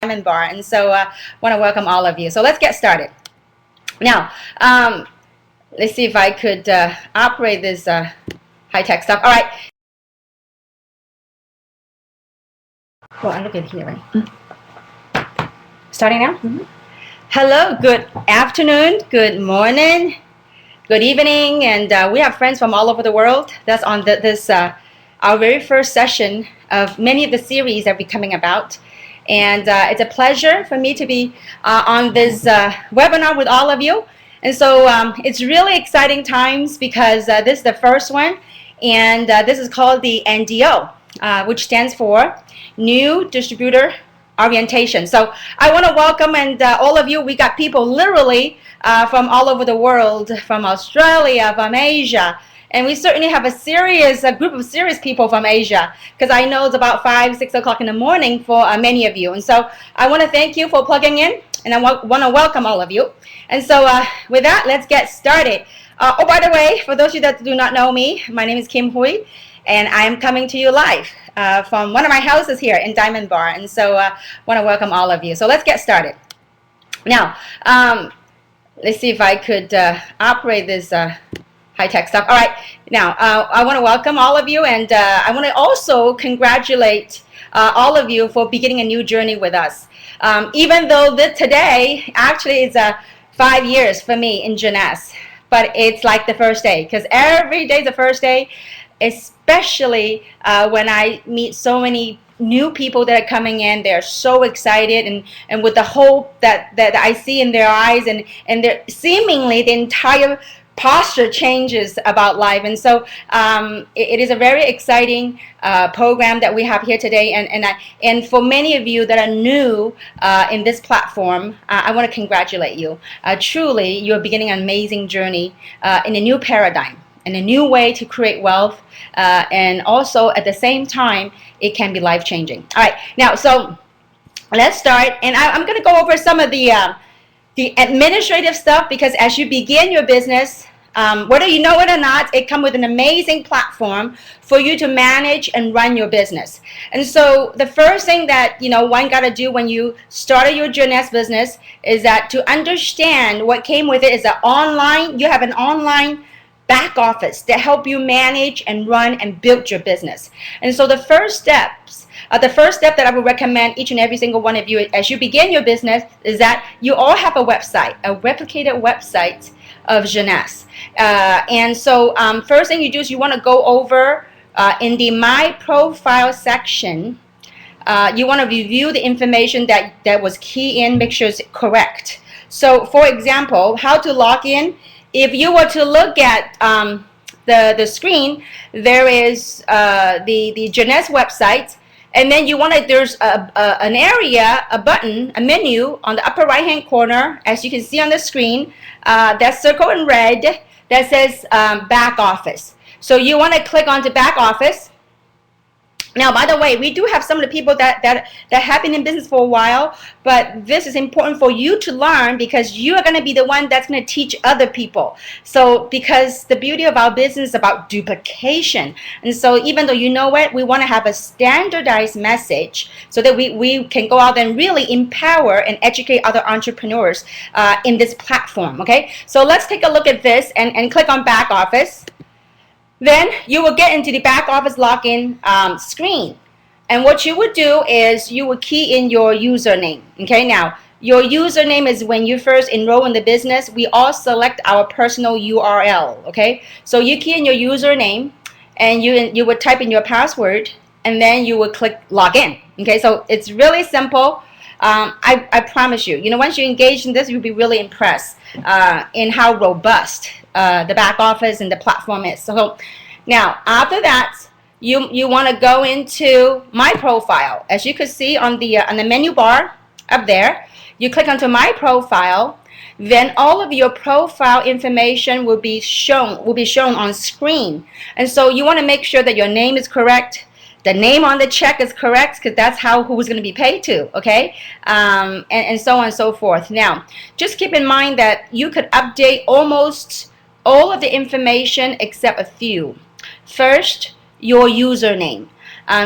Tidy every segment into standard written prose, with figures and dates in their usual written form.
Diamond Bar, and so I want to welcome all of you. So let's get started. Now, let's see if I could operate this high-tech stuff. All right. Well, I look at here, right? Starting now? Hello, good afternoon, good morning, good evening, and we have friends from all over the world. That's on this our very first session of many of the series that we're coming about. And it's a pleasure for me to be on this webinar with all of you. And so it's really exciting times because this is the first one, and this is called the NDO, which stands for New Distributor Orientation. So I want to welcome and all of you. We got people literally from all over the world, from Australia, from Asia. And we certainly have a group of serious people from Asia, because I know it's about 5, 6 o'clock in the morning for many of you. And so I want to thank you for plugging in, and I want to welcome all of you. And so with that, let's get started. Oh, by the way, for those of you that do not know me, my name is Kim Hui, and I am coming to you live from one of my houses here in Diamond Bar. And so I want to welcome all of you. So let's get started. Now, let's see if I could operate this high-tech stuff. All right, now I want to welcome all of you, and I want to also congratulate all of you for beginning a new journey with us. Even though today actually is 5 years for me in Jeunesse, but it's like the first day, because every day is the first day, especially when I meet so many new people that are coming in. They're so excited, and with the hope that I see in their eyes, and they're seemingly the entire posture changes about life. And so it is a very exciting program that we have here today, and for many of you that are new in this platform, I want to congratulate you. Truly, you're beginning an amazing journey in a new paradigm, in a new way to create wealth, and also at the same time it can be life-changing. All right, now so let's start, and I'm going to go over some of the administrative stuff, because as you begin your business, whether you know it or not, it comes with an amazing platform for you to manage and run your business. And so the first thing that one got to do when you started your Jeunesse business is that to understand what came with it is that you have an online back office that help you manage and run and build your business. And so the first step that I would recommend each and every single one of you as you begin your business is that you all have a website, a replicated website of Jeunesse. And so first thing you do is you want to go over in the My Profile section. You want to review the information that was key in, make sure it's correct. So for example, how to log in. If you were to look at the screen, there is the Jeunesse website, and then there's an area, a button, a menu on the upper right hand corner, as you can see on the screen, that's circled in red, that says back office. So you want to click onto back office. Now, by the way, we do have some of the people that have been in business for a while, but this is important for you to learn, because you are going to be the one that's going to teach other people. So because the beauty of our business is about duplication. And so even though you know it, we want to have a standardized message so that we can go out and really empower and educate other entrepreneurs in this platform. Okay, so let's take a look at this and click on back office. Then you will get into the back office login screen. And what you would do is you would key in your username. Okay, now your username is when you first enroll in the business. We all select our personal URL. Okay, so you key in your username, and you would type in your password, and then you would click login. Okay, so it's really simple. I promise you, once you engage in this, you'll be really impressed in how robust the back office and the platform is. So now after that, you want to go into My Profile. As you can see on the menu bar up there, you click onto My Profile. Then all of your profile information will be shown on screen. And so you want to make sure that your name is correct. The name on the check is correct, because that's who's going to be paid to, okay? And so on and so forth. Now, just keep in mind that you could update almost all of the information except a few. First, your username.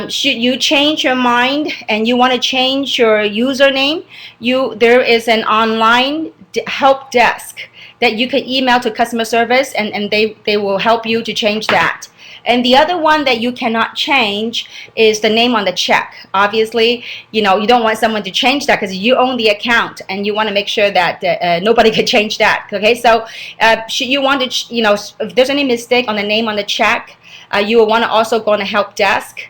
Should you change your mind and you want to change your username, there is an online help desk that you can email to customer service, and they will help you to change that. And the other one that you cannot change is the name on the check. Obviously, you don't want someone to change that because you own the account, and you want to make sure that nobody can change that. Okay, so should you want to, if there's any mistake on the name on the check, you will want to also go on the help desk.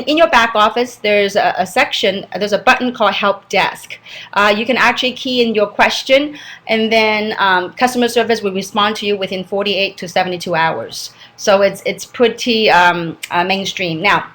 In your back office, there's a section, there's a button called Help Desk. You can actually key in your question, and then customer service will respond to you within 48 to 72 hours. So it's pretty mainstream. Now,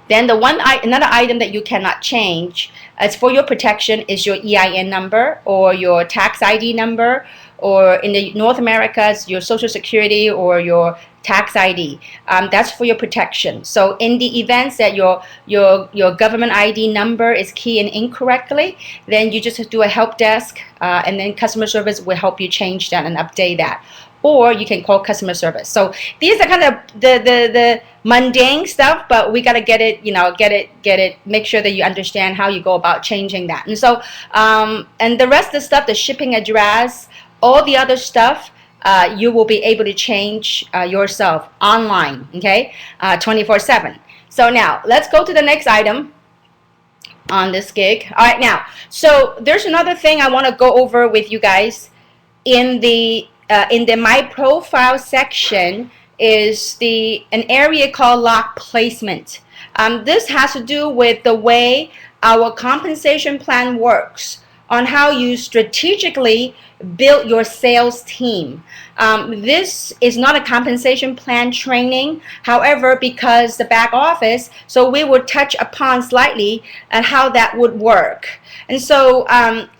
then another item that you cannot change, as for your protection, is your EIN number or your tax ID number, or in the North America, your Social Security or your tax ID. That's for your protection. So in the events that your government ID number is keyed in incorrectly, then you just do a help desk, and then customer service will help you change that and update that. Or you can call customer service. So these are kind of the mundane stuff, but we gotta get it, make sure that you understand how you go about changing that. And so, and the rest of the stuff, the shipping address, all the other stuff, you will be able to change yourself online, okay, 24/7. So now let's go to the next item on this gig. All right, now, so there's another thing I want to go over with you guys in the My Profile section. Is an area called lock placement. This has to do with the way our compensation plan works, on how you strategically build your sales team. This is not a compensation plan training. However, because the back office, so we will touch upon slightly on how that would work. And so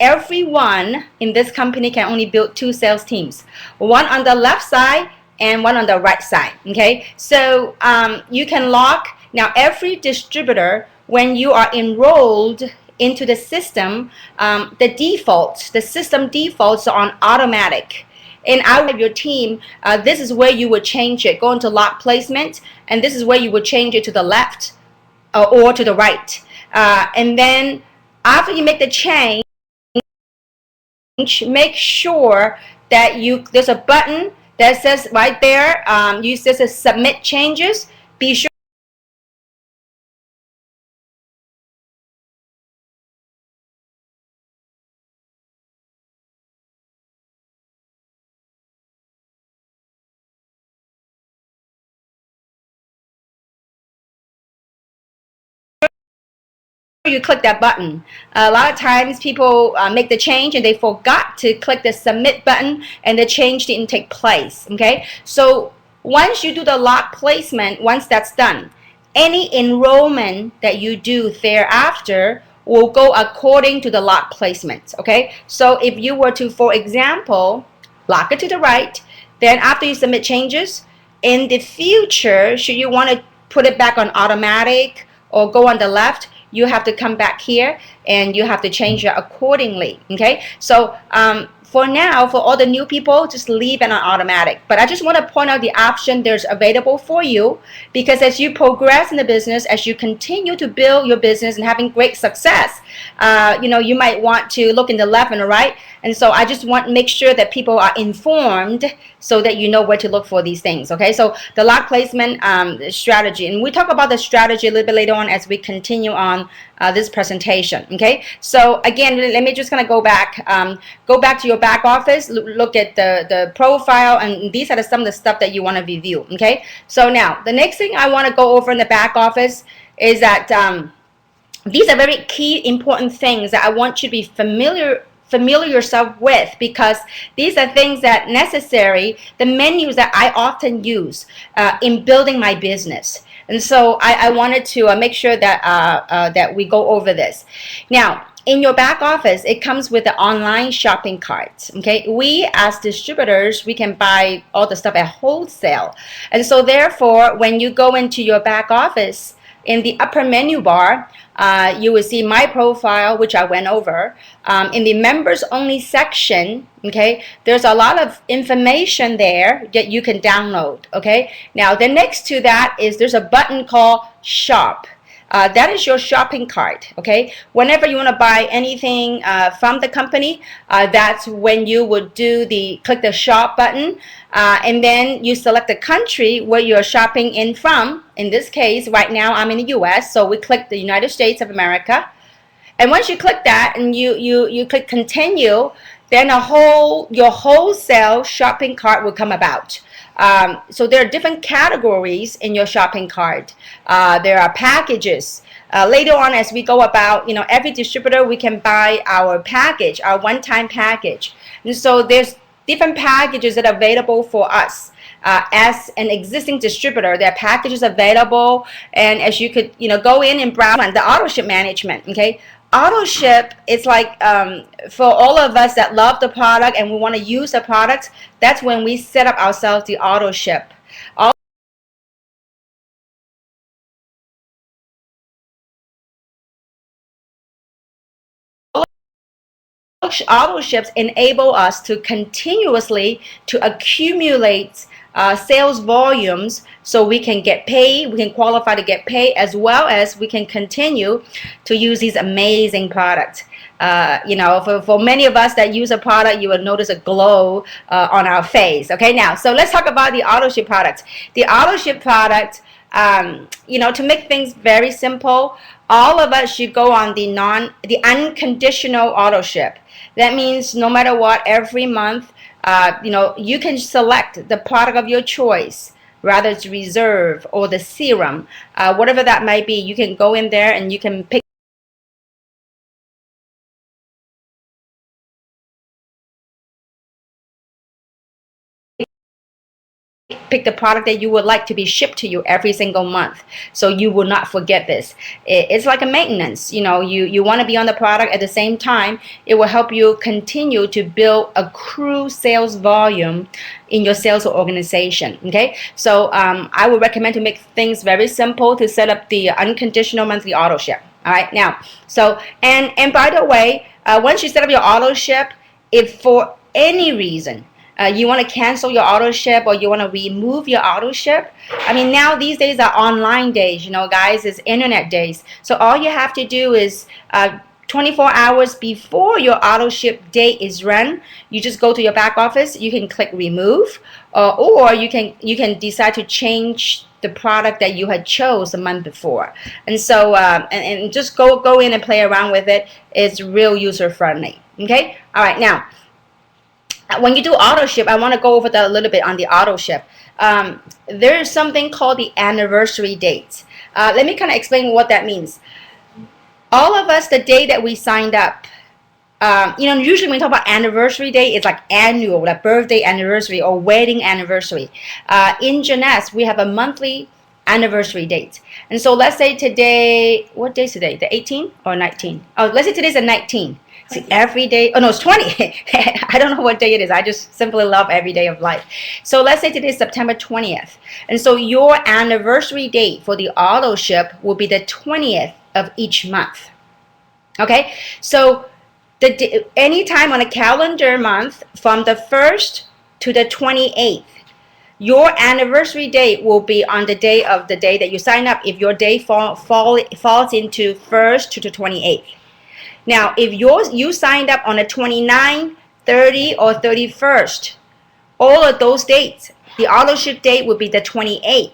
everyone in this company can only build 2 sales teams, one on the left side and one on the right side. Okay, so you can lock. Now, every distributor, when you are enrolled into the system, the system defaults are on automatic. And out of your team, this is where you would change it. Go into lock placement, and this is where you would change it to the left or to the right. And then after you make the change, make sure that there's a button that says right there, this is submit changes. Be sure you click that button. A lot of times people make the change and they forgot to click the submit button, and the change didn't take place. Okay, so once you do the lock placement, once that's done, any enrollment that you do thereafter will go according to the lock placement. Okay, so if you were to, for example, lock it to the right, then after you submit changes, in the future, should you want to put it back on automatic or go on the left, you have to come back here and you have to change it accordingly. Okay, so for now, for all the new people, just leave it on automatic. But I just want to point out the option there's available for you, because as you progress in the business, as you continue to build your business and having great success, you might want to look in the left and the right. And so I just want to make sure that people are informed so that you know where to look for these things. Okay, so the lock placement strategy, and we talk about the strategy a little bit later on as we continue on this presentation. Okay, so again, let me just kind of go back to your back office, look at the profile, and these are some of the stuff that you want to review. Okay, so now the next thing I want to go over in the back office is that these are very key important things that I want you to be familiar yourself with, because these are things that necessary, the menus that I often use in building my business. And so I wanted to make sure that we go over this. Now, in your back office, it comes with the online shopping carts. Okay, we as distributors, we can buy all the stuff at wholesale, and so therefore, when you go into your back office, in the upper menu bar, you will see my profile, which I went over. In the members only section, okay, there's a lot of information there that you can download, okay? Now, the next to that is there's a button called Shop. That is your shopping cart, okay? Whenever you want to buy anything from the company, that's when you would click the shop button, and then you select the country where you're shopping in from. In this case, right now I'm in the US, so we click the United States of America. And once you click that and you click continue, then your wholesale shopping cart will come about. So there are different categories in your shopping cart. There are packages. Later on, as we go about, every distributor, we can buy our package, our one-time package. And so there's different packages that are available for us. As an existing distributor, there are packages available, and as you could, go in and browse the auto ship management, okay? Auto ship is like for all of us that love the product and we want to use the product, that's when we set up ourselves the auto ship. Auto ships enable us to continuously to accumulate sales volumes, so we can get paid, we can qualify to get paid, as well as we can continue to use these amazing products. For many of us that use a product, you will notice a glow on our face. Okay, now, so let's talk about the auto ship product. The auto ship product, to make things very simple, all of us should go on the unconditional auto ship. That means no matter what, every month, you can select the product of your choice, rather it's reserve or the serum, whatever that might be. You can go in there and you can pick the product that you would like to be shipped to you every single month, so you will not forget this. It's like a maintenance. You want to be on the product. At the same time, it will help you continue to build accrue sales volume in your sales organization. Okay, so I would recommend to make things very simple to set up the unconditional monthly auto ship. All right, now, so and by the way, once you set up your auto ship, if for any reason you want to cancel your auto ship or you want to remove your auto ship, I mean, now these days are online days, guys, it's internet days. So all you have to do is 24 hours before your auto ship date is run, you just go to your back office, you can click remove, or you can decide to change the product that you had chose a month before. And so and just go in and play around with it. It's real user friendly. Okay, all right, now when you do auto ship, I want to go over that a little bit on the auto ship. There is something called the anniversary date. Let me kind of explain what that means. All of us, the day that we signed up, usually when we talk about anniversary date, it's like annual, like birthday anniversary or wedding anniversary. In Jeunesse, we have a monthly anniversary date. And so let's say today, what day is today? The 18th or 19th? Oh, let's say today's the 19th. See, every day, oh no, it's 20. I don't know what day it is. I just simply love every day of life. So let's say today is September 20th. And so your anniversary date for the auto ship will be the 20th of each month. Okay, so any time on a calendar month from the 1st to the 28th, your anniversary date will be on the day that you sign up, if your day falls into 1st to the 28th. Now, if you signed up on the 29th, 30th, or 31st, all of those dates, the auto ship date will be the 28th,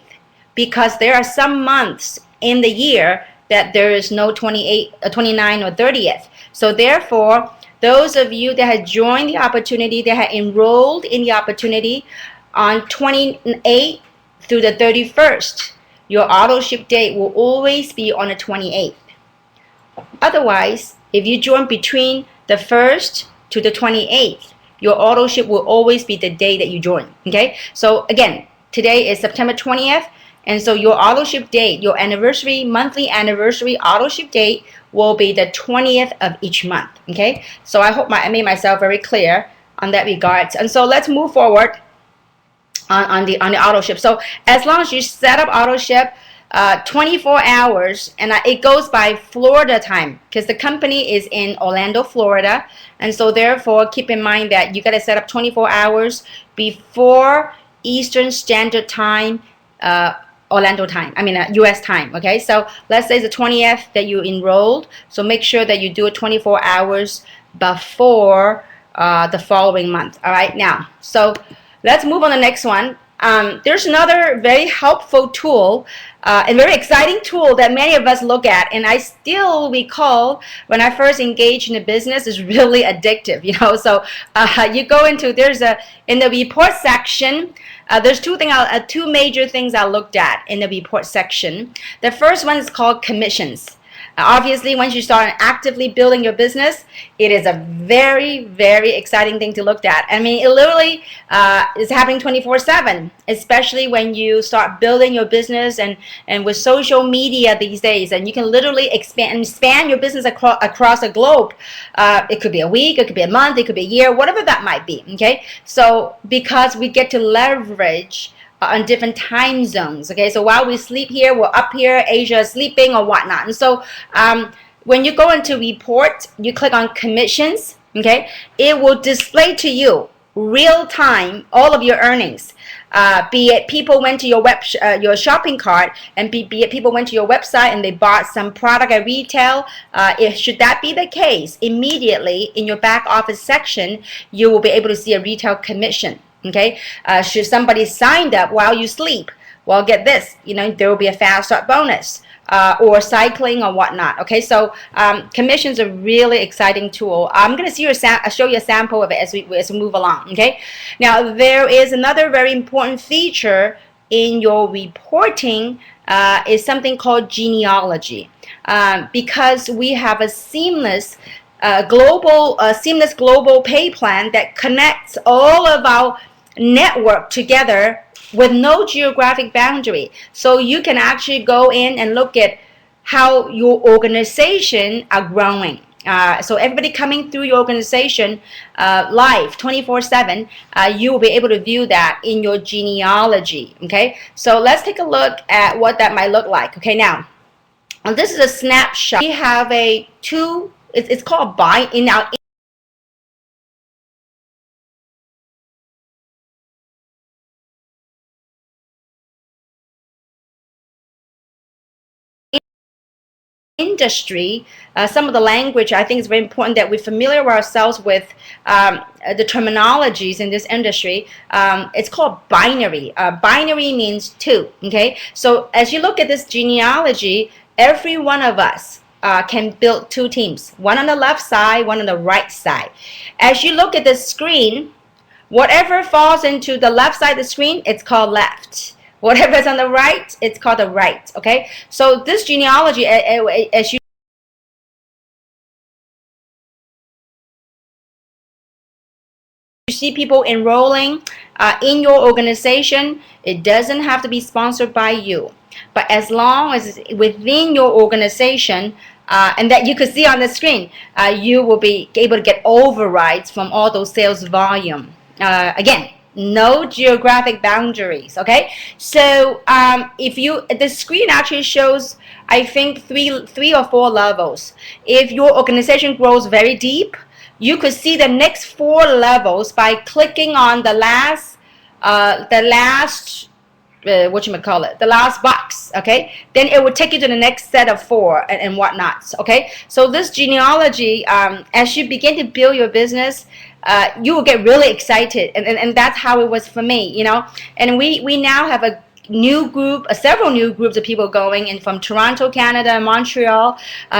because there are some months in the year that there is no 28, 29, or 30th. So therefore, those of you that had joined the opportunity, that had enrolled in the opportunity on 28th through the 31st, your auto ship date will always be on the 28th. Otherwise, if you join between the 1st to the 28th, your auto ship will always be the day that you join. Okay, so again, today is September 20th, and so your auto ship date, your monthly anniversary auto ship date will be the 20th of each month. Okay, so I hope I made myself very clear on that regard. And so let's move forward on the auto ship. So as long as you set up auto ship, 24 hours, and it goes by Florida time because the company is in Orlando, Florida, and so therefore keep in mind that you got to set up 24 hours before Eastern Standard Time, Orlando time, US time. Okay, so let's say the 20th that you enrolled, so make sure that you do it 24 hours before the following month. All right, now, so let's move on to the next one. There's another very helpful tool and very exciting tool that many of us look at, and I still recall when I first engaged in the business, is really addictive, so you go into, in the report section, there's two major things I looked at in the report section. The first one is called commissions. Obviously, once you start actively building your business, it is a very, very exciting thing to look at. I mean, it literally is happening 24/7, especially when you start building your business and with social media these days, and you can literally expand your business across the globe. It could be a week, it could be a month, it could be a year, whatever that might be. Okay, so because we get to leverage on different time zones. Okay, so while we sleep here, we're up here, Asia is sleeping or whatnot. And so when you go into report, you click on commissions. Okay, it will display to you real time all of your earnings. Be it people went to your shopping cart, and be it people went to your website and they bought some product at retail. Should that be the case, immediately in your back office section, you will be able to see a retail commission. Okay, should somebody signed up while you sleep, well, get this, there will be a fast start bonus, or cycling or whatnot. Okay, so commissions are a really exciting tool. I'm going to show you a sample of it as we move along. Okay, now there is another very important feature in your reporting, is something called genealogy, because we have a seamless global pay plan that connects all of our network together with no geographic boundary. So you can actually go in and look at how your organization are growing. So everybody coming through your organization live 24/7, you will be able to view that in your genealogy. Okay, so let's take a look at what that might look like. Okay, now this is a snapshot. We have it's called in our industry. Some of the language I think is very important that we familiar ourselves with the terminologies in this industry. It's called binary. Binary means two. Okay, so as you look at this genealogy, every one of us can build two teams, one on the left side, one on the right side. As you look at the screen, whatever falls into the left side of the screen, it's called left. Whatever is on the right, it's called the right. Okay, so this genealogy, as you see people enrolling in your organization, it doesn't have to be sponsored by you, but as long as it's within your organization, and that you could see on the screen, you will be able to get overrides from all those sales volume. Again, no geographic boundaries. Okay, so the screen actually shows, I think, three or four levels. If your organization grows very deep, you could see the next 4 levels by clicking on the last the last box. Okay, then it will take you to the next set of 4 and whatnot. Okay, so this genealogy, as you begin to build your business, you will get really excited, and that's how it was for me. And we now have a new group, several new groups of people going in from Toronto, Canada, Montreal,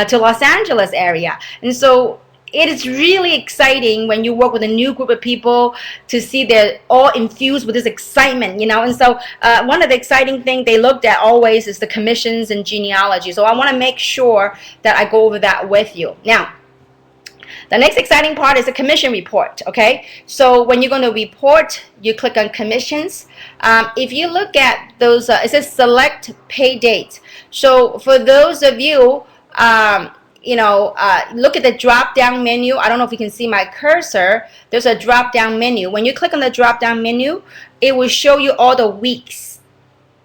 to Los Angeles area. And so it is really exciting when you work with a new group of people to see they're all infused with this excitement, And so one of the exciting things they looked at always is the commissions and genealogy. So I want to make sure that I go over that with you. Now, the next exciting part is a commission report. Okay, so when you're going to report, you click on commissions. If you look at those, it says select pay date. So for those of you, look at the drop down menu. I don't know if you can see my cursor. There's a drop down menu. When you click on the drop down menu, it will show you all the weeks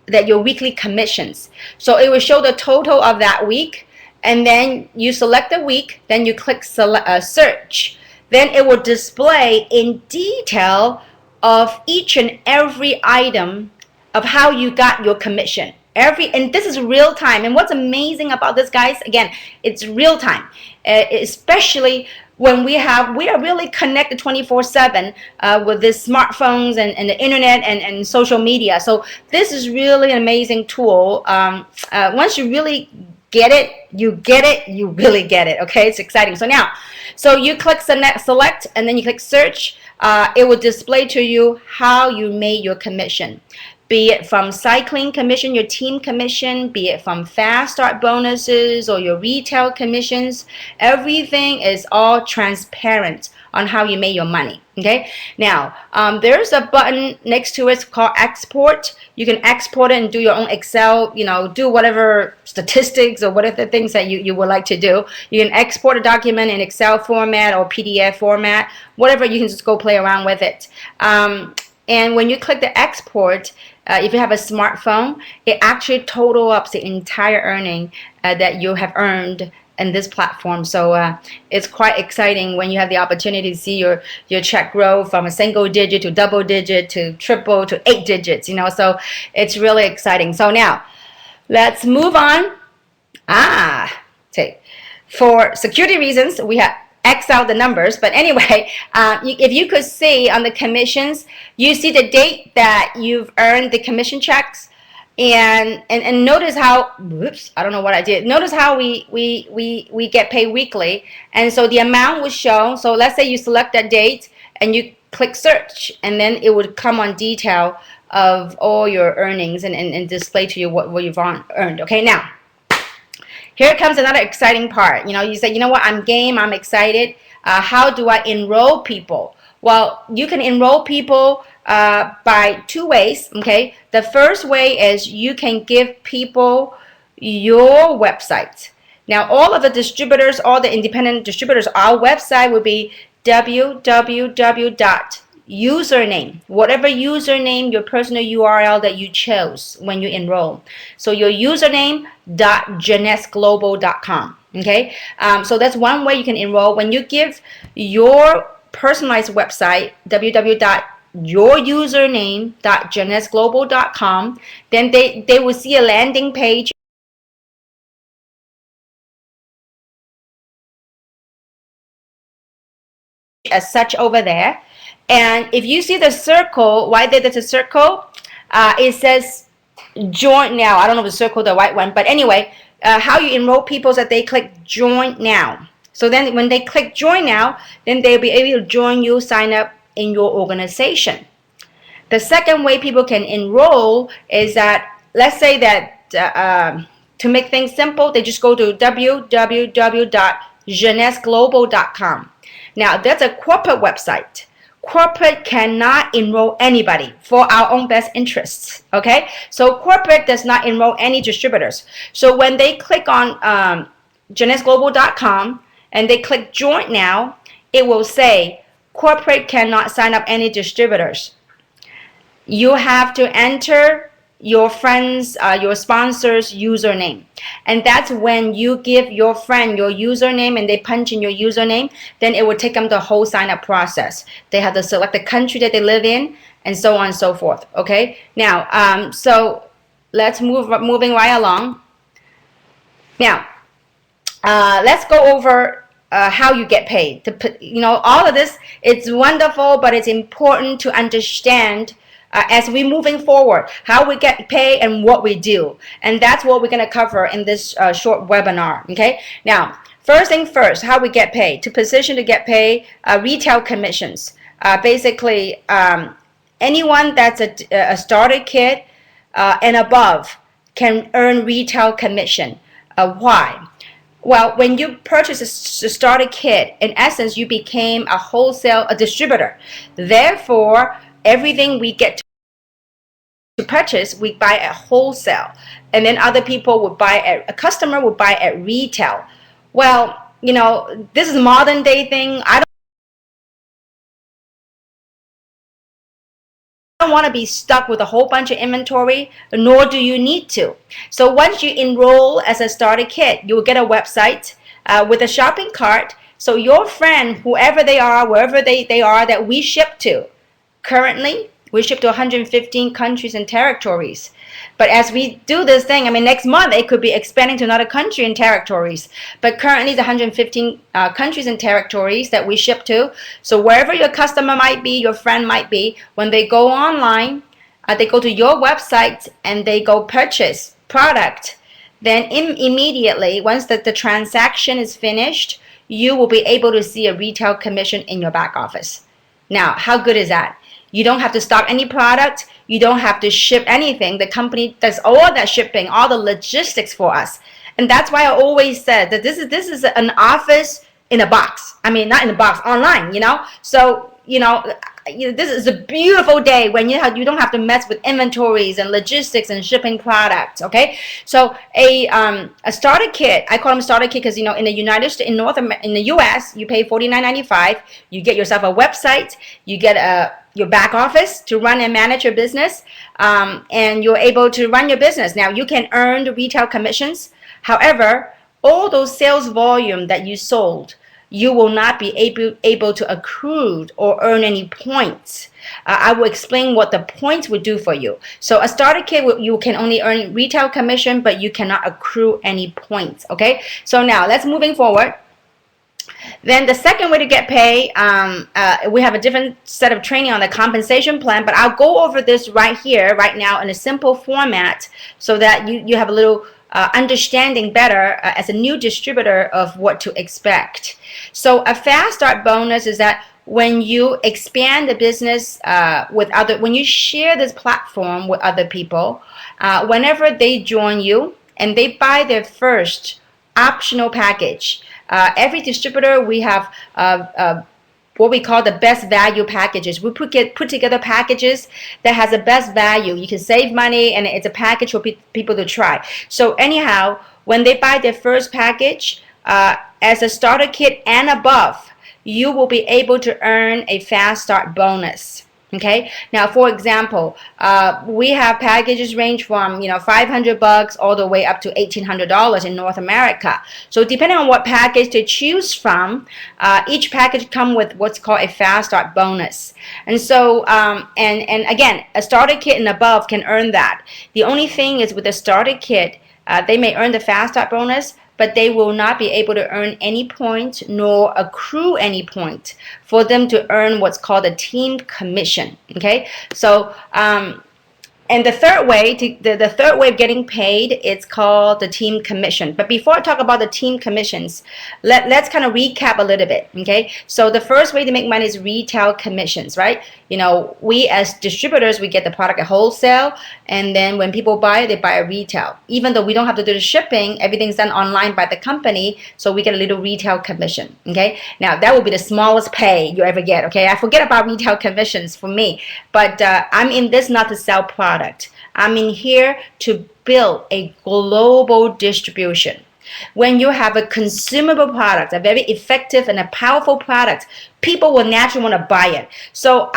that your weekly commissions. So it will show the total of that week, and then you select the week, then you click search. Then it will display in detail of each and every item of how you got your commission. And this is real time. And what's amazing about this, guys, again, it's real time, especially when we are really connected 24/7 with the smartphones and the internet and social media. So this is really an amazing tool. Once you really get it, you really get it. Okay, it's exciting. So you click select, and then you click search. It will display to you how you made your commission, be it from cycling commission, your team commission, be it from fast start bonuses or your retail commissions. Everything is all transparent on how you made your money. Okay, now there's a button next to it called export. You can export it and do your own Excel, do whatever statistics or whatever things that you would like to do. You can export a document in Excel format or PDF format, whatever. You can just go play around with it. And when you click the export, if you have a smartphone, it actually total up the entire earning that you have earned in this platform. So it's quite exciting when you have the opportunity to see your check grow from a single digit to double digit to triple to 8 digits. So it's really exciting. So now let's move on. For security reasons, we have X out the numbers, but anyway, if you could see on the commissions, you see the date that you've earned the commission checks, and notice how, whoops, I don't know what I did. Notice how we get paid weekly, and so the amount was shown. So let's say you select that date and you click search, and then it would come on detail of all your earnings and display to you what you've earned. Okay, now here comes another exciting part. You say, what, I'm game, I'm excited. How do I enroll people? Well, you can enroll people by 2 ways. Okay, the first way is you can give people your website. Now, all of the distributors, all the independent distributors, our website would be www.username, whatever username, your personal URL that you chose when you enroll. So your username.jeunessglobal.com. Okay, so that's one way you can enroll. When you give your personalized website, www.yourusername.jeunessglobal.com, then they will see a landing page as such over there. And if you see the circle, why there's a circle, it says join now. I don't know if the circle the white one, but anyway, how you enroll people is that they click join now. So then when they click join now, then they'll be able to join you, sign up in your organization. The second way people can enroll is that, let's say that to make things simple, they just go to www.jeunessglobal.com. Now, that's a corporate website. Corporate cannot enroll anybody for our own best interests. Okay, so corporate does not enroll any distributors. So when they click on jeunessglobal.com and they click join now, it will say corporate cannot sign up any distributors. You have to enter your friends, your sponsors' username. And that's when you give your friend your username and they punch in your username, then it will take them the whole sign up process. They have to select the country that they live in and so on and so forth. Okay, now, so let's moving right along. Now, let's go over how you get paid. All of this, it's wonderful, but it's important to understand as we moving forward, how we get paid and what we do. And that's what we're going to cover in this short webinar. Okay, now, first thing first, how we get paid. To position to get paid, retail commissions. Basically, anyone that's a starter kit and above can earn retail commission. Why? Well, when you purchase a starter kit, in essence, you became a distributor. Therefore, everything we get to purchase, we buy at wholesale, and then other people would buy a customer would buy at retail. Well, this is a modern day thing. I want to be stuck with a whole bunch of inventory, nor do you need to. So once you enroll as a starter kit, you'll get a website with a shopping cart. So your friend, whoever they are, wherever they are that we ship to, currently we ship to 115 countries and territories. But as we do this thing, I mean, next month it could be expanding to another country and territories. But currently it's 115 countries and territories that we ship to. So wherever your customer might be, your friend might be, when they go online, they go to your website and they go purchase product, then immediately, once the transaction is finished, you will be able to see a retail commission in your back office. Now, how good is that? You don't have to stock any product. You don't have to ship anything. The company does all that shipping, all the logistics for us. And that's why I always said that this is an office in a box. I mean, not in a box, online, you know? So, this is a beautiful day when you don't have to mess with inventories and logistics and shipping products. Okay, so a starter kit, I call them starter kit because in the United States, in the US, you pay $49.95. You get yourself a website, you get your back office to run and manage your business, and you're able to run your business. Now you can earn the retail commissions. However, all those sales volume that you sold, you will not be able to accrue or earn any points. I will explain what the points would do for you. So a starter kit, you can only earn retail commission, but you cannot accrue any points. Okay, so now let's moving forward. Then the second way to get paid, we have a different set of training on the compensation plan, but I'll go over this right here, right now, in a simple format so that you have a little understanding better as a new distributor of what to expect. So a fast start bonus is that when you expand the business when you share this platform with other people, whenever they join you and they buy their first optional package, every distributor, we have what we call the best value packages. We put together packages that has the best value. You can save money, and it's a package for people to try. So anyhow, when they buy their first package, as a starter kit and above, you will be able to earn a fast start bonus. Okay. Now, for example, we have packages range from $500 all the way up to $1,800 in North America. So depending on what package to choose from, each package comes with what's called a fast start bonus. And so, and again, a starter kit and above can earn that. The only thing is with the starter kit, they may earn the fast start bonus, but they will not be able to earn any points nor accrue any points for them to earn what's called a team commission. Okay, so and the third way of getting paid, it's called the team commission. But before I talk about the team commissions, let's kind of recap a little bit. Okay, so the first way to make money is retail commissions, right? We as distributors, we get the product at wholesale, and then when people buy it, they buy at retail. Even though we don't have to do the shipping, everything's done online by the company, so we get a little retail commission. Okay, now that will be the smallest pay you ever get. Okay, I forget about retail commissions for me, but I'm in this not to sell product. I'm in here to build a global distribution. When you have a consumable product, a very effective and a powerful product, people will naturally want to buy it. So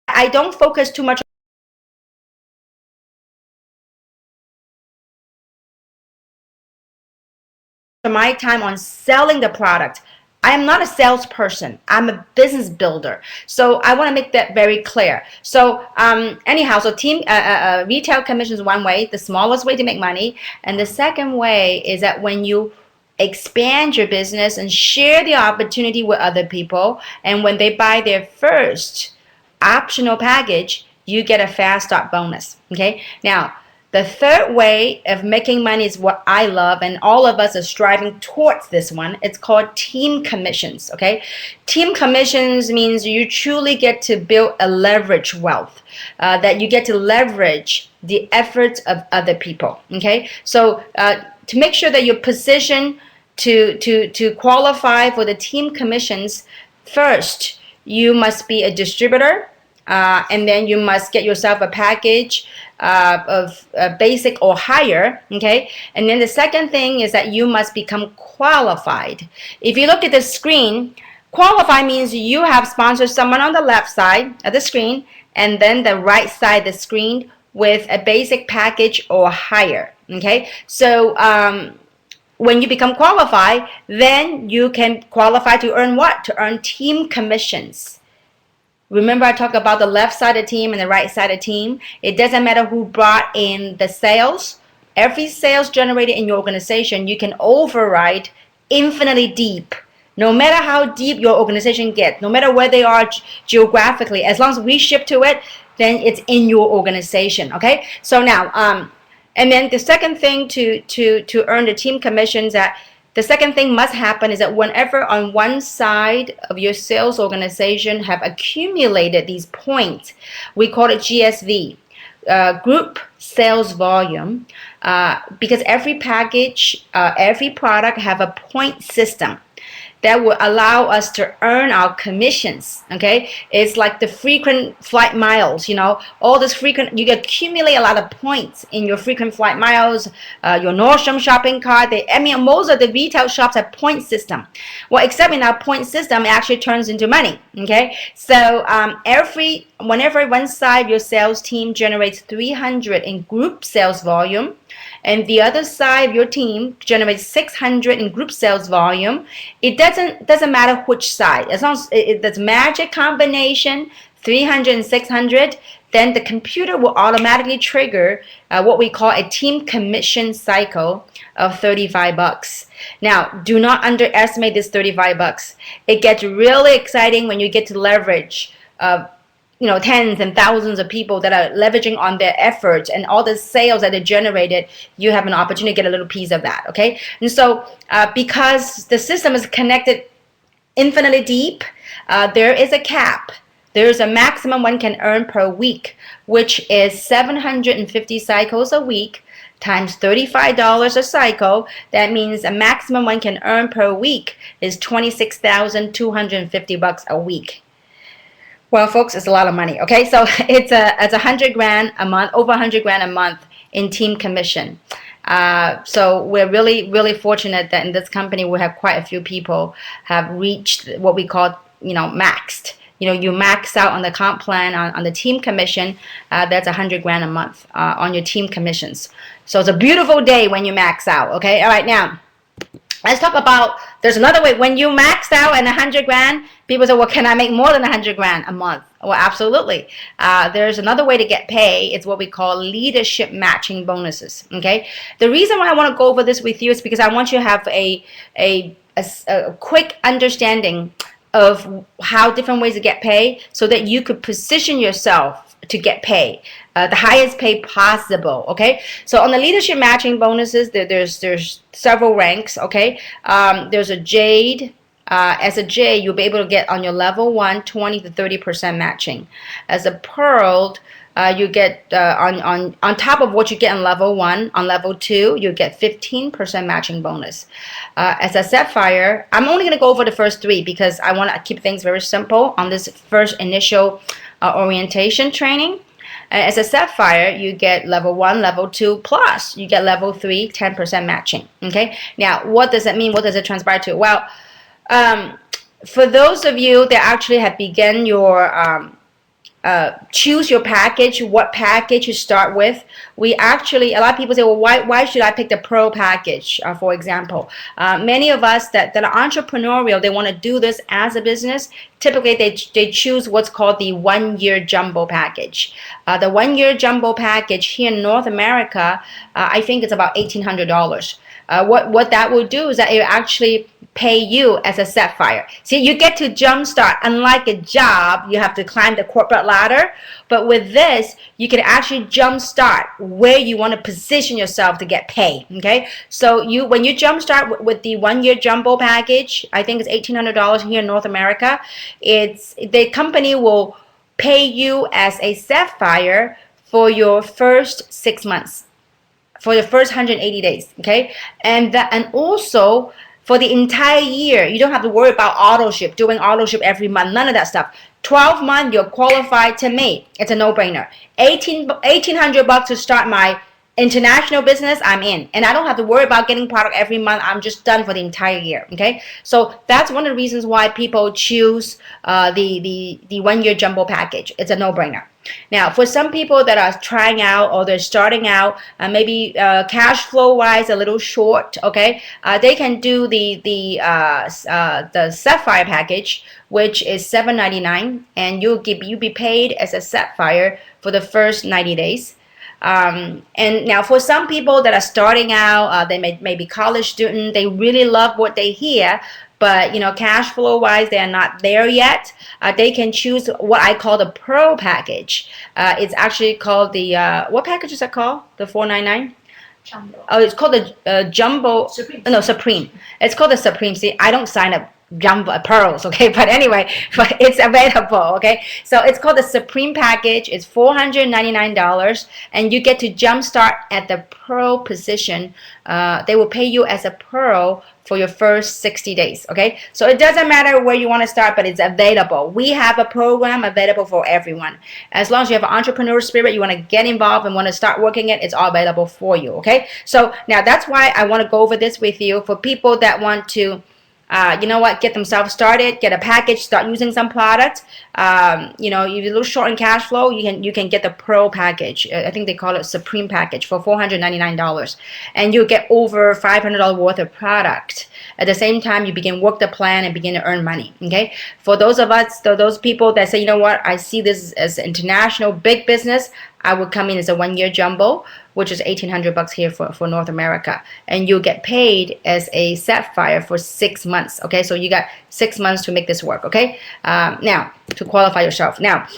I don't focus too much on my time on selling the product. I am not a salesperson. I'm a business builder. So I want to make that very clear. So anyhow, so retail commission is one way, the smallest way to make money. And the second way is that when you expand your business and share the opportunity with other people, and when they buy their first optional package, you get a fast start bonus. Okay, now the third way of making money is what I love, and all of us are striving towards this one. It's called team commissions. Okay, team commissions means you truly get to build a leverage wealth, that you get to leverage the efforts of other people. Okay, so to make sure that you're positioned to qualify for the team commissions, first you must be a distributor, and then you must get yourself a package of basic or higher. Okay, and then the second thing is that you must become qualified. If you look at the screen, Qualify means you have sponsored someone on the left side of the screen and then the right side of the screen with a basic package or higher. Okay, so when you become qualified, then you can qualify to earn what? To earn team commissions. Remember I talked about the left side of the team and the right side of the team. It doesn't matter who brought in the sales. Every sales generated in your organization, you can override infinitely deep. No matter how deep your organization gets, no matter where they are geographically, as long as we ship to it, then it's in your organization. Okay. So now, and then the second thing to earn the team commissions, that the second thing must happen is that whenever on one side of your sales organization have accumulated these points, we call it GSV, group sales volume, because every package, every product have a point system that will allow us to earn our commissions. Okay, it's like the frequent flight miles. You know, all this frequent, you accumulate a lot of points in your frequent flight miles, your Nordstrom shopping cart. I mean, most of the retail shops have point system. Well, except in our point system, it actually turns into money. Okay, so whenever one side of your sales team generates 300 in group sales volume, and the other side of your team generates 600 in group sales volume, it doesn't matter which side. As long as it's magic combination, 300 and 600, then the computer will automatically trigger what we call a team commission cycle of $35. Now, do not underestimate this $35. It gets really exciting when you get to leverage tens and thousands of people that are leveraging on their efforts and all the sales that they generated. You have an opportunity to get a little piece of that. Okay, and so because the system is connected infinitely deep, there is a cap. There's a maximum one can earn per week, which is 750 cycles a week times $35 a cycle. That means a maximum one can earn per week is $26,250 a week. Well, folks, it's a lot of money. Okay, so it's $100 grand a month, over $100 grand a month in team commission. So we're really fortunate that in this company we have quite a few people have reached what we call maxed. You max out on the comp plan on the team commission. That's $100 grand a month on your team commissions. So it's a beautiful day when you max out. Okay, all right, now let's talk about, there's another way. When you max out at 100 grand, people say, well, can I make more than 100 grand a month? Well, absolutely. There's another way to get paid. It's what we call leadership matching bonuses. Okay. The reason why I want to go over this with you is because I want you to have a quick understanding of how different ways to get paid so that you could position yourself to get paid, the highest pay possible. Okay, so on the leadership matching bonuses, there's several ranks. Okay, there's a jade. As a J, you'll be able to get on your level 1 20 to 30% matching. As a pearl, you get on top of what you get on level 1, on level 2 you get 15% matching bonus. As a sapphire, I'm only going to go over the first 3 because I want to keep things very simple on this first initial orientation training. As a sapphire, you get level 1, level 2 plus you get level 3 10% matching. Okay, now what does that mean? What does it transpire to? Well, for those of you that actually have begun your choose your package, what package you start with. We actually, a lot of people say, well, why should I pick the Pro package, for example? Many of us that are entrepreneurial, they want to do this as a business. Typically, they choose what's called the 1-year jumbo package. The 1-year jumbo package here in North America, I think it's about $1,800. What that will do is that it will actually pay you as a sapphire. See, you get to jumpstart. Unlike a job, you have to climb the corporate ladder. But with this, you can actually jumpstart where you want to position yourself to get paid. Okay, so when you jumpstart with the 1-year jumbo package, I think it's $1,800 here in North America. The company will pay you as a sapphire for your first 6 months. For the first 180 days, okay, and also for the entire year, you don't have to worry about auto ship, doing auto ship every month, none of that stuff. 12 months, you're qualified. To me, it's a no-brainer. $1,800 to start my International business, I'm in, and I don't have to worry about getting product every month. I'm just done for the entire year. Okay, so that's one of the reasons why people choose the 1 year jumbo package. It's a no-brainer. Now, for some people that are trying out or they're starting out, maybe cash flow wise a little short, okay, they can do the Sapphire package, which is $7.99, and you'll be paid as a Sapphire for the first 90 days. And now for some people that are starting out, they may be college student, they really love what they hear, but cash flow wise they are not there yet. They can choose what I call the Pro package. It's actually called the what package is that called? The 499. Jumbo. Oh, it's called the Jumbo. Supreme. No, Supreme. It's called the Supreme. See, I don't sign up Jumbo pearls, okay? But anyway, but it's available, okay? So it's called the Supreme package. It's $499, and you get to jumpstart at the Pro position. They will pay you as a Pro for your first 60 days, okay? So it doesn't matter where you want to start, but it's available. We have a program available for everyone. As long as you have an entrepreneur spirit, you want to get involved and want to start working it, it's all available for you, okay? So now that's why I want to go over this with you for people that want to get themselves started, get a package, start using some product. You're a little short in cash flow, you can get the Pro package. I think they call it Supreme package for $499, and you get over $500 worth of product. At the same time, you begin work the plan and begin to earn money. Okay, for those of us, those people that say, you know what, I see this as international big business, I would come in as a 1 year jumbo, which is $1,800 here for North America, and you'll get paid as a Sapphire for 6 months. Okay, so you got 6 months to make this work. Okay, now to qualify yourself. Now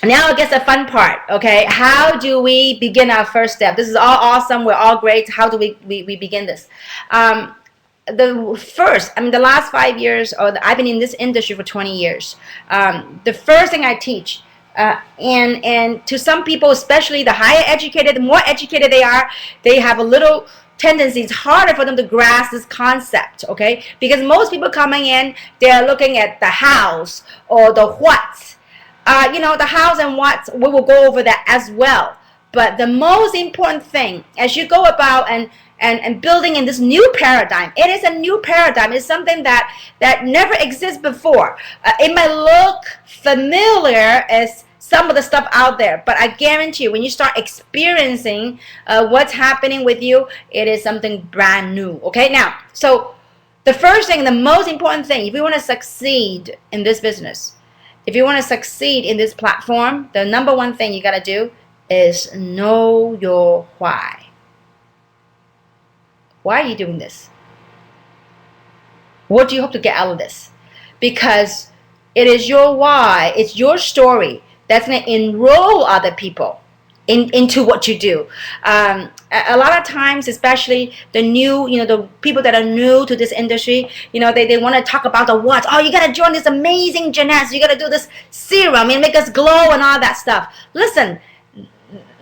I guess the fun part. Okay, how do we begin our first step? This is all awesome. We're all great. How do we begin this? The last 5 years, I've been in this industry for 20 years. The first thing I teach. And to some people, especially the higher educated, the more educated they are, they have a little tendency. It's harder for them to grasp this concept, okay? Because most people coming in, they're looking at the house or the what. The house and what, we will go over that as well. But the most important thing, as you go about and building in this new paradigm, it is a new paradigm. It's something that never exists before. It might look familiar as some of the stuff out there, but I guarantee you, when you start experiencing what's happening with you, it is something brand new. Okay, now, so the first thing, the most important thing, if you want to succeed in this business, if you want to succeed in this platform, the number one thing you got to do is know your why. Why are you doing this? What do you hope to get out of this? Because it is your why, it's your story that's going to enroll other people into what you do. A lot of times, especially the new, the people that are new to this industry, they want to talk about the what. Oh, you got to join this amazing genetics. You got to do this serum and make us glow and all that stuff. Listen,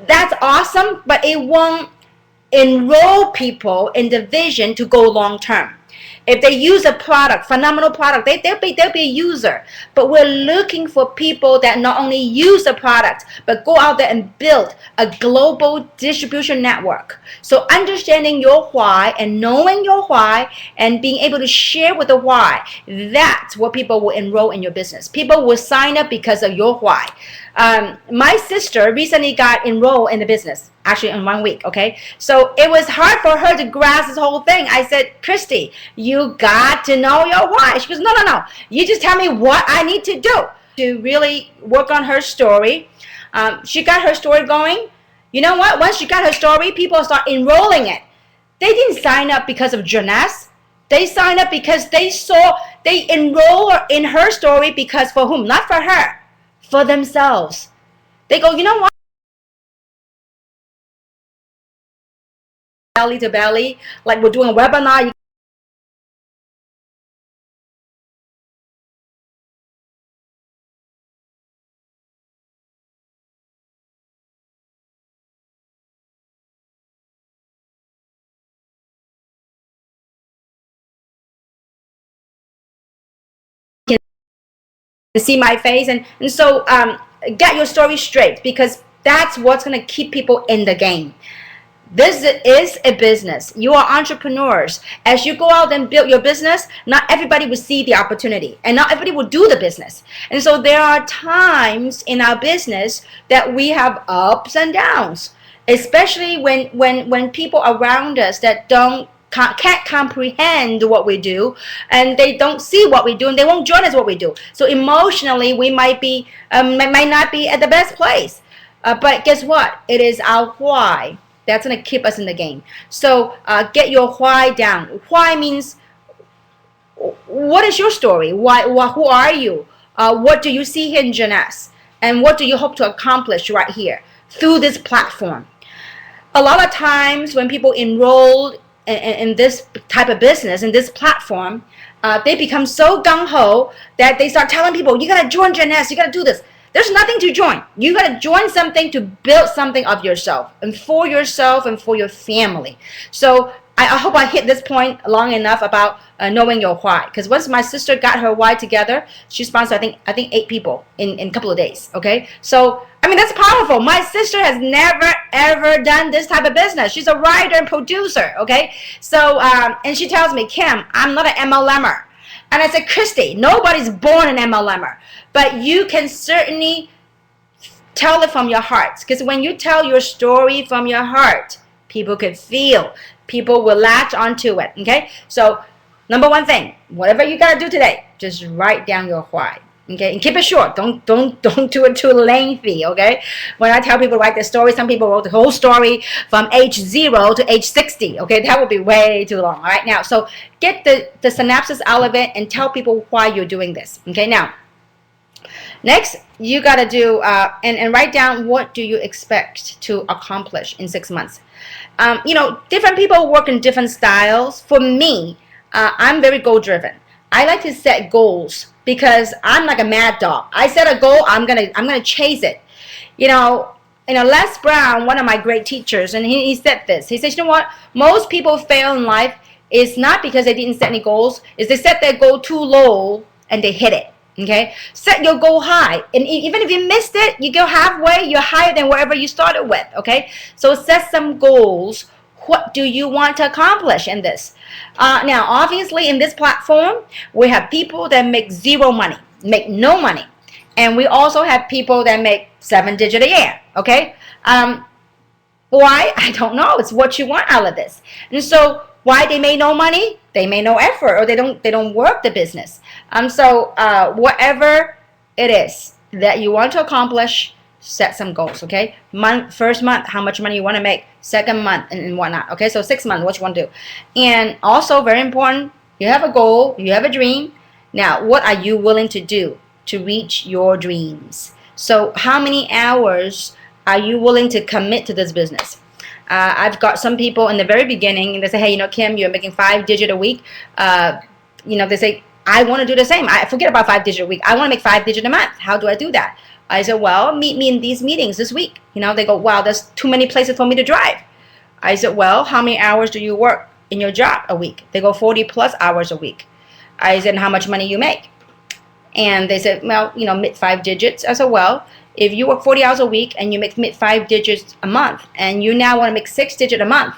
that's awesome, but it won't enroll people in the vision to go long term. If they use a product, phenomenal product, they'll be a user. But we're looking for people that not only use the product, but go out there and build a global distribution network. So understanding your why and knowing your why and being able to share with the why, that's what people will enroll in your business. People will sign up because of your why. My sister recently got enrolled in the business, actually in 1 week, okay? So it was hard for her to grasp this whole thing. I said, Christy, you got to know your why. She goes, no. You just tell me what I need to do to really work on her story. She got her story going. You know what? Once she got her story, people start enrolling it. They didn't sign up because of Jeunesse. They signed up because they enroll in her story because for whom? Not for her. For themselves. They go, you know what? Belly to belly, like we're doing a webinar. You can see my face, and so get your story straight, because That's what's going to keep people in the game. This is a business. You are entrepreneurs. As you go out and build your business, not everybody will see the opportunity, and not everybody will do the business. And so there are times in our business that we have ups and downs, especially when people around us that can't comprehend what we do, and they don't see what we do, and they won't join us what we do. So emotionally, we might not be at the best place. But guess what? It is our why that's going to keep us in the game. So get your why down. Why means, what is your story? Why? Who are you? What do you see here in Jeunesse? And what do you hope to accomplish right here through this platform? A lot of times when people enroll in this type of business, in this platform, they become so gung-ho that they start telling people, you got to join Jeunesse, you got to do this. There's nothing to join. You got to join something to build something of yourself and for your family. So I hope I hit this point long enough about knowing your why. Because once my sister got her why together, she sponsored I think 8 people in a couple of days. Okay, so I mean that's powerful. My sister has never ever done this type of business. She's a writer and producer. Okay, so and she tells me, Kim, I'm not an MLMer. And I said, Christy, nobody's born an MLMer, but you can certainly tell it from your heart. Because when you tell your story from your heart, people can feel. People will latch onto it. Okay? So, number one thing, whatever you got to do today, just write down your why. Okay? And keep it short. Don't do it too lengthy. Okay? When I tell people to write their story, some people wrote the whole story from age 0 to age 60. Okay? That would be way too long. All right? Now, so get the synopsis out of it and tell people why you're doing this. Okay? Now, next, you got to do and write down what do you expect to accomplish in 6 months. Different people work in different styles. For me, I'm very goal driven. I like to set goals because I'm like a mad dog. I set a goal, I'm gonna chase it. Les Brown, one of my great teachers, and he said this. He says, you know what? Most people fail in life is not because they didn't set any goals, is they set their goal too low and they hit it. Okay, set your goal high, and even if you missed it, you go halfway, you're higher than wherever you started with. Okay, so set some goals. What do you want to accomplish in this? Now, obviously, in this platform, we have people that make zero money, make no money, and we also have people that make 7-digit a year. Okay, why? I don't know. It's what you want out of this, and so why they make no money? They make no effort, or they don't work the business. So whatever it is that you want to accomplish, set some goals. Okay, first month, how much money you want to make. Second month, and whatnot. Okay, so 6 months, what you want to do. And also very important, you have a goal, you have a dream. Now, what are you willing to do to reach your dreams? So how many hours are you willing to commit to this business? I've got some people in the very beginning, and they say, hey, Kim, you're making 5-digit a week. They say, I want to do the same. I forget about 5-digit a week. I want to make 5-digit a month. How do I do that? I said, well, meet me in these meetings this week. They go, wow, there's too many places for me to drive. I said, well, how many hours do you work in your job a week? They go 40 plus hours a week. I said, how much money you make? And they said, well, mid 5 digits. I said, well, if you work 40 hours a week and you make mid 5 digits a month, and you now want to make 6-digit a month,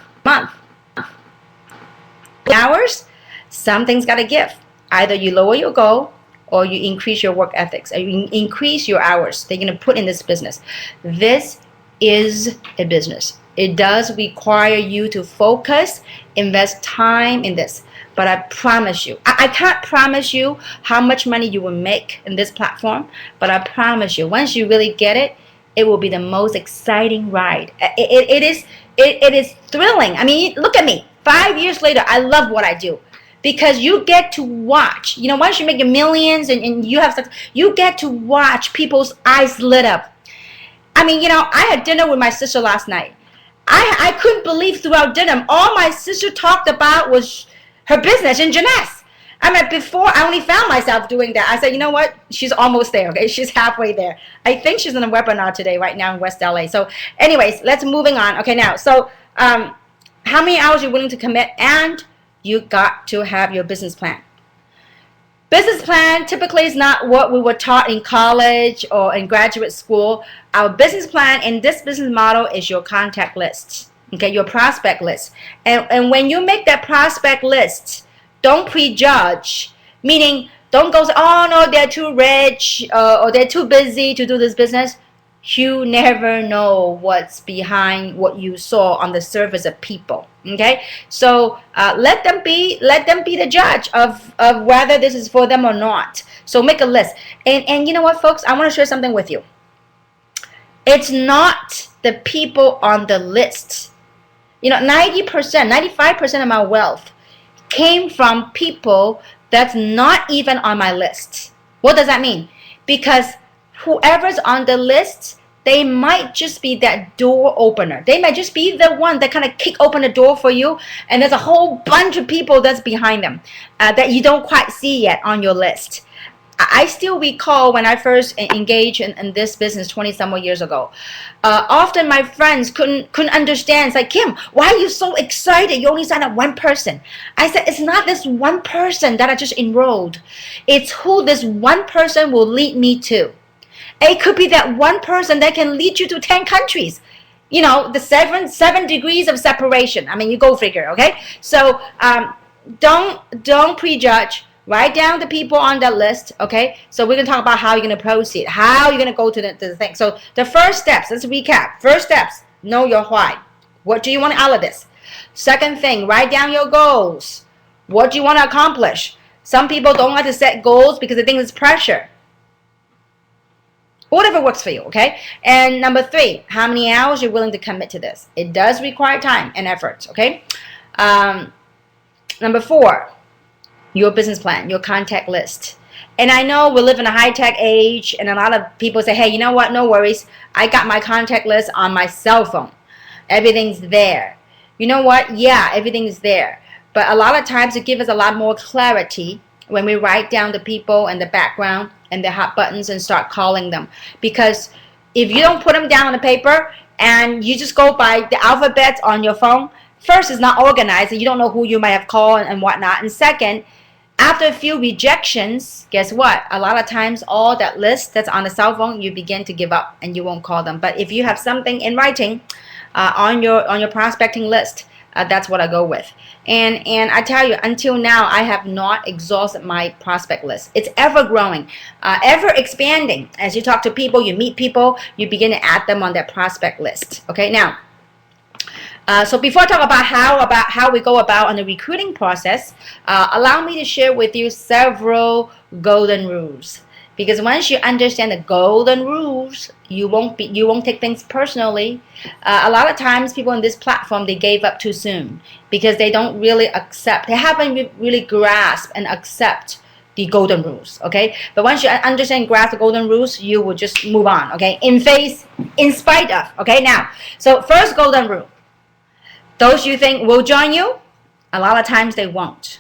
hours, something's got to give. Either you lower your goal, or you increase your work ethics, or you increase your hours that you're going to put in this business. This is a business. It does require you to focus, invest time in this. But I promise you, I can't promise you how much money you will make in this platform, but I promise you, once you really get it, it will be the most exciting ride. It is thrilling. I mean, look at me. 5 years later, I love what I do. Because you get to watch, once you make your millions and you have such, you get to watch people's eyes lit up. I mean, I had dinner with my sister last night. I couldn't believe throughout dinner, all my sister talked about was her business in Jeunesse. I mean, before I only found myself doing that. I said, you know what? She's almost there, okay? She's halfway there. I think she's in a webinar today, right now in West LA. So anyways, let's moving on. Okay, now, so how many hours are you willing to commit? And you got to have your business plan. Business plan typically is not what we were taught in college or in graduate school. Our business plan in this business model is your contact list, okay, your prospect list. And when you make that prospect list, don't prejudge, meaning don't go, oh no, they're too rich or they're too busy to do this business. You never know what's behind what you saw on the surface of people. Okay, so let them be the judge of whether this is for them or not. So make a list. And you know what, folks, I want to share something with you. It's not the people on the list. 90%, 95% of my wealth came from people that's not even on my list. What does that mean? Because whoever's on the list, they might just be that door opener. They might just be the one that kind of kick open the door for you, and there's a whole bunch of people that's behind them that you don't quite see yet on your list. I still recall when I first engaged in this business 20-some years ago. Often my friends couldn't understand. It's like, Kim, why are you so excited? You only signed up one person. I said, it's not this one person that I just enrolled. It's who this one person will lead me to. It could be that one person that can lead you to 10 countries. The seven degrees of separation. I mean, you go figure, okay? So don't prejudge. Write down the people on that list, okay? So we're going to talk about how you're going to proceed, how you're going to go to the thing. So the first steps, let's recap. First steps, know your why. What do you want out of this? Second thing, write down your goals. What do you want to accomplish? Some people don't like to set goals because they think it's pressure. Whatever works for you, okay? And number 3, how many hours you're willing to commit to this. It does require time and effort, okay? Number 4, your business plan, your contact list. And I know we live in a high-tech age, and a lot of people say, hey, you know what? No worries. I got my contact list on my cell phone. Everything's there. You know what? Yeah, everything's there. But a lot of times it gives us a lot more clarity when we write down the people and the background and the hot buttons and start calling them. Because if you don't put them down on the paper and you just go by the alphabets on your phone, first, it's not organized and you don't know who you might have called and whatnot. And second, after a few rejections, guess what? A lot of times all that list that's on the cell phone, you begin to give up and you won't call them. But if you have something in writing on your prospecting list, that's what I go with. And I tell you, until now, I have not exhausted my prospect list. It's ever growing, ever expanding. As you talk to people, you meet people, you begin to add them on that prospect list. Okay, now, so before I talk about how we go about on the recruiting process, allow me to share with you several golden rules. Because once you understand the golden rules, you won't take things personally. A lot of times, people on this platform, they gave up too soon because they don't really accept. They haven't really grasped and accept the golden rules. Okay, but once you understand and grasp the golden rules, you will just move on. Okay, in spite of. Okay, now, so first golden rule: those you think will join you, a lot of times they won't,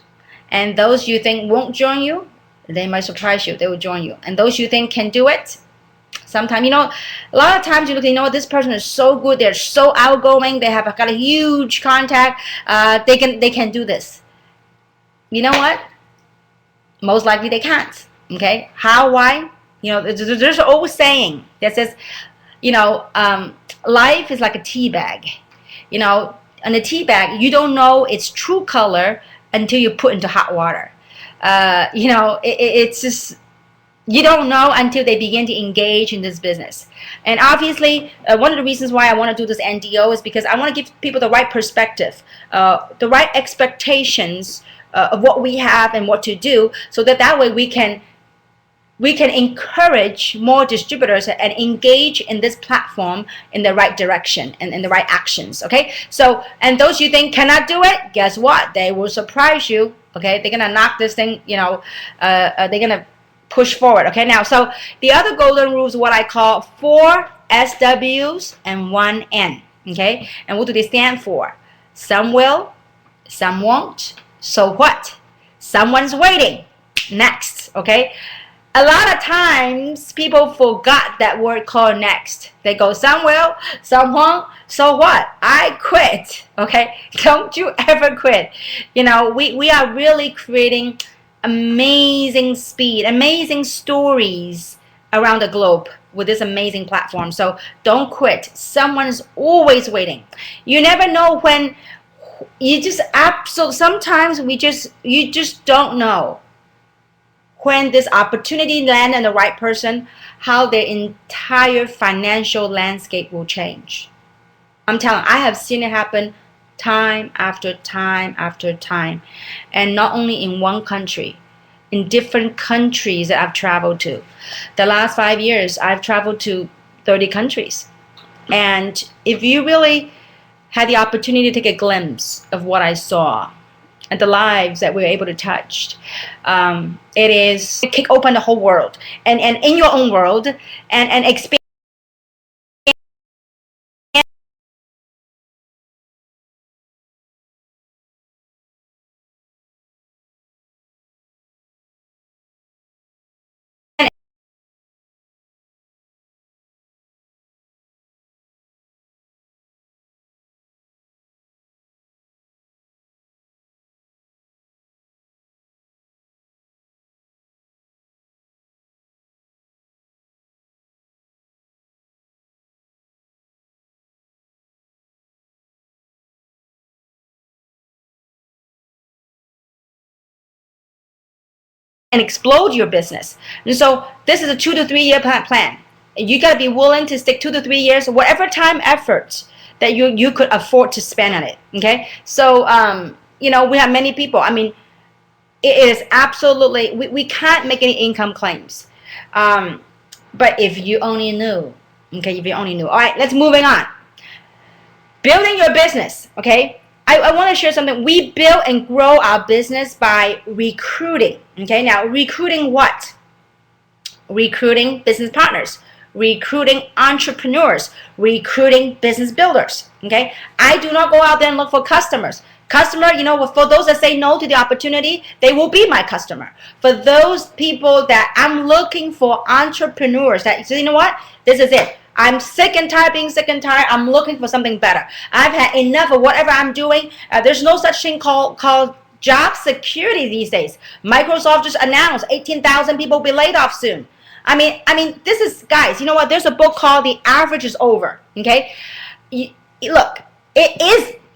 and those you think won't join you, they might surprise you. They will join you. And those you think can do it, sometimes, a lot of times you look, this person is so good. They're so outgoing. They have got a huge contact. They can do this. You know what? Most likely they can't. Okay? How? Why? There's an old saying that says, life is like a tea bag. And a tea bag, you don't know its true color until you put into hot water. It's just, you don't know until they begin to engage in this business. And obviously, one of the reasons why I want to do this NDO is because I want to give people the right perspective, the right expectations of what we have and what to do, so that way we can encourage more distributors and engage in this platform in the right direction and in the right actions. Okay, so, and those you think cannot do it, guess what? They will surprise you. Okay, they're gonna knock this thing, they're gonna push forward. Okay, now, so the other golden rule is what I call 4 SWs and 1 N. Okay, and what do they stand for? Some will, some won't. So what? Someone's waiting. Next. Okay. A lot of times people forgot that word called next. They go, some will, some won't. So what? I quit. Okay? Don't you ever quit. We are really creating amazing speed, amazing stories around the globe with this amazing platform. So don't quit. Someone is always waiting. You never know when you just absolutely, sometimes you just don't know when this opportunity land on the right person, how their entire financial landscape will change. I'm telling you, I have seen it happen time after time after time. And not only in one country, in different countries that I've traveled to. The last 5 years, I've traveled to 30 countries. And if you really had the opportunity to take a glimpse of what I saw and the lives that we were able to touch, it is kick open the whole world and in your own world and experience and explode your business. And so this is a 2 to 3 year plan. You got to be willing to stick 2 to 3 years, whatever time effort that you could afford to spend on it. Okay, so we have many people. I mean, it is absolutely, we can't make any income claims, but if you only knew. Okay, if you only knew. All right, let's moving on. Building your business. Okay, I want to share something. We build and grow our business by recruiting. Okay, now recruiting what? Recruiting business partners, recruiting entrepreneurs, recruiting business builders. Okay, I do not go out there and look for customers. Customer, for those that say no to the opportunity, they will be my customer. For those people that I'm looking for entrepreneurs that, so you know what? This is it. I'm sick and tired being sick and tired. I'm looking for something better. I've had enough of whatever I'm doing. There's no such thing called job security these days. Microsoft just announced 18,000 people will be laid off soon. I mean, this is, guys, you know what? There's a book called The Average is Over. Okay?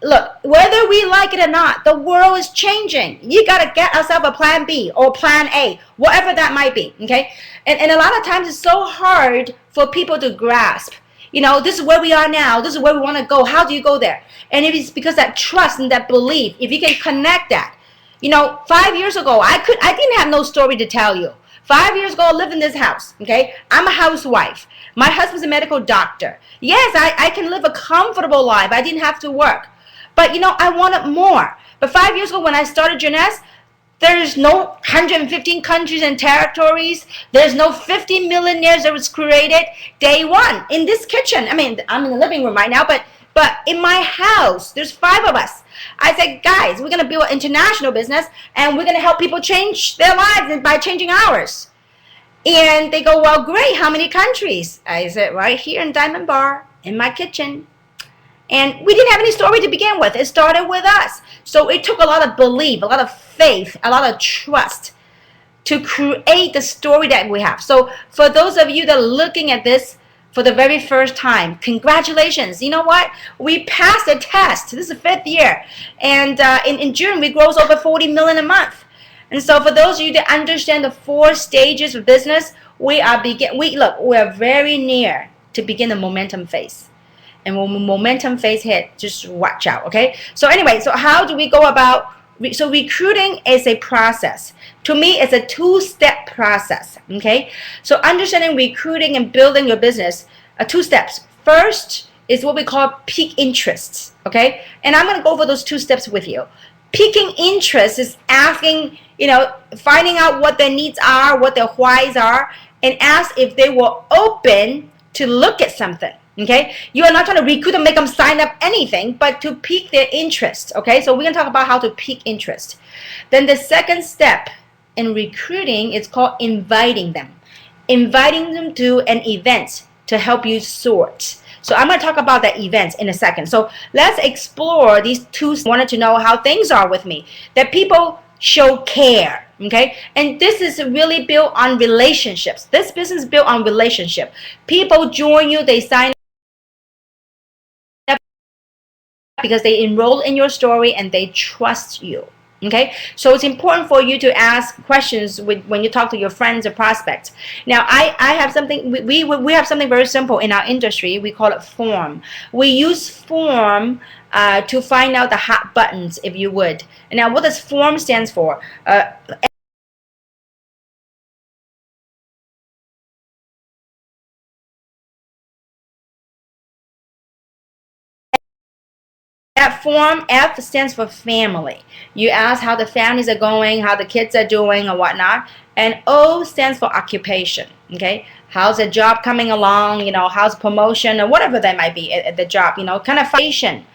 Look, whether we like it or not, the world is changing. You got to get yourself a plan B or plan A, whatever that might be. Okay? And a lot of times it's so hard for people to grasp. This is where we are now. This is where we want to go. How do you go there? And it is because that trust and that belief, if you can connect that. 5 years ago, I didn't have no story to tell you. 5 years ago, I lived in this house. Okay? I'm a housewife. My husband's a medical doctor. Yes, I can live a comfortable life. I didn't have to work. But, I wanted more. But 5 years ago, when I started Jeunesse, there's no 115 countries and territories. There's no 50 millionaires that was created day one in this kitchen. I mean, I'm in the living room right now, but in my house, there's 5 of us. I said, guys, we're going to build an international business, and we're going to help people change their lives by changing ours. And they go, well, great. How many countries? I said, right here in Diamond Bar, in my kitchen. And we didn't have any story to begin with. It started with us. So it took a lot of belief, a lot of faith, a lot of trust to create the story that we have. So for those of you that are looking at this for the very first time, congratulations. You know what? We passed the test. This is the 5th year. And in June, we gross over 40 million a month. And so for those of you that understand the 4 stages of business, we are very near to begin the momentum phase. And when the momentum phase hit, just watch out, okay? So anyway, so how do we go about? So recruiting is a process. To me, it's a 2-step process, okay? So understanding recruiting and building your business, 2 steps. First is what we call peak interests, okay? And I'm going to go over those 2 steps with you. Peaking interest is asking, finding out what their needs are, what their whys are, and ask if they were open to look at something. Okay, you are not trying to recruit and make them sign up anything, but to pique their interest. Okay, so we're going to talk about how to pique interest. Then the second step in recruiting is called inviting them. Inviting them to an event to help you sort. So I'm going to talk about the events in a second. So let's explore these 2. Wanted to know how things are with me. That people show care. Okay, and this is really built on relationships. This business is built on relationship. People join you, they sign up because they enroll in your story and they trust you. Okay, so it's important for you to ask questions when you talk to your friends or prospects. Now, I have something, we have something very simple in our industry. We call it form. We use form to find out the hot buttons, if you would. Now, what does form stands for? That form, F stands for family. You ask how the families are going, how the kids are doing, or whatnot. And O stands for occupation. Okay, how's the job coming along? You know, how's promotion or whatever that might be at the job. You know, kind of foundation